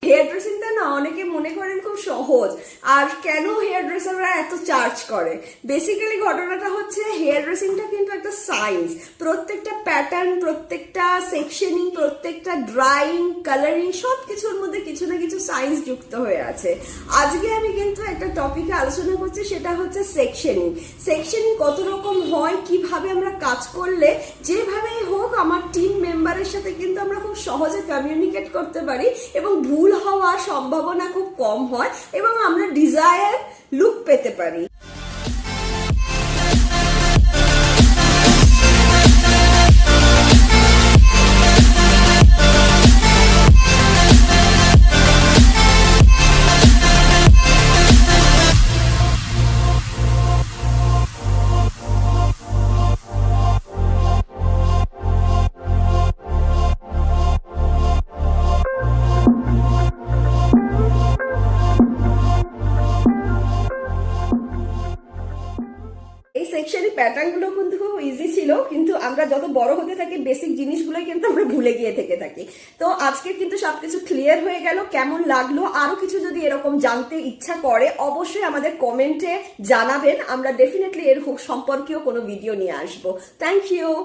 Hair ড্রেসিংটা না অনেকে মনে করেন খুব সহজ, আর কেন হেয়ার ড্রেসাররা এত চার্জ করে। বেসিক্যালি ঘটনাটা হচ্ছে হেয়ার ড্রেসিংটা কিন্তু একটা সায়েন্স। প্রত্যেকটা প্যাটার্ন, প্রত্যেকটা সেকশনিং, প্রত্যেকটা ড্রাইং, কালারিং সব কিছুর মধ্যে কিছু না কিছু সায়েন্স যুক্ত হয়ে আছে। আজকে আমি কিন্তু একটা টপিকে আলোচনা করছি, সেটা হচ্ছে সেকশনিং। সেকশনিং কত রকম হয়, কিভাবে আমরা কাজ করলে যেভাবেই হোক আমার টিম মেম্বারের সাথে কিন্তু আমরা খুব সহজে কমিউনিকেট করতে পারি এবং ভুল হওয়ার সম্ভাবনা খুব কম হয় এবং আমরা ডিজায়ার লুক পেতে পারি। এই সেকশনের প্যাটার্ন গুলো কিন্তু খুব ইজি ছিল, কিন্তু আমরা যত বড় হতে থাকি বেসিক জিনিসগুলোই কিন্তু আমরা ভুলে গিয়ে থেকে থাকি। তো আজকে কিন্তু সবকিছু ক্লিয়ার হয়ে গেল। কেমন লাগলো, আরো কিছু যদি এরকম জানতে ইচ্ছা করে অবশ্যই আমাদের কমেন্টে জানাবেন। আমরা ডেফিনেটলি এর সম্পর্কেও কোনো ভিডিও নিয়ে আসবো। Thank you.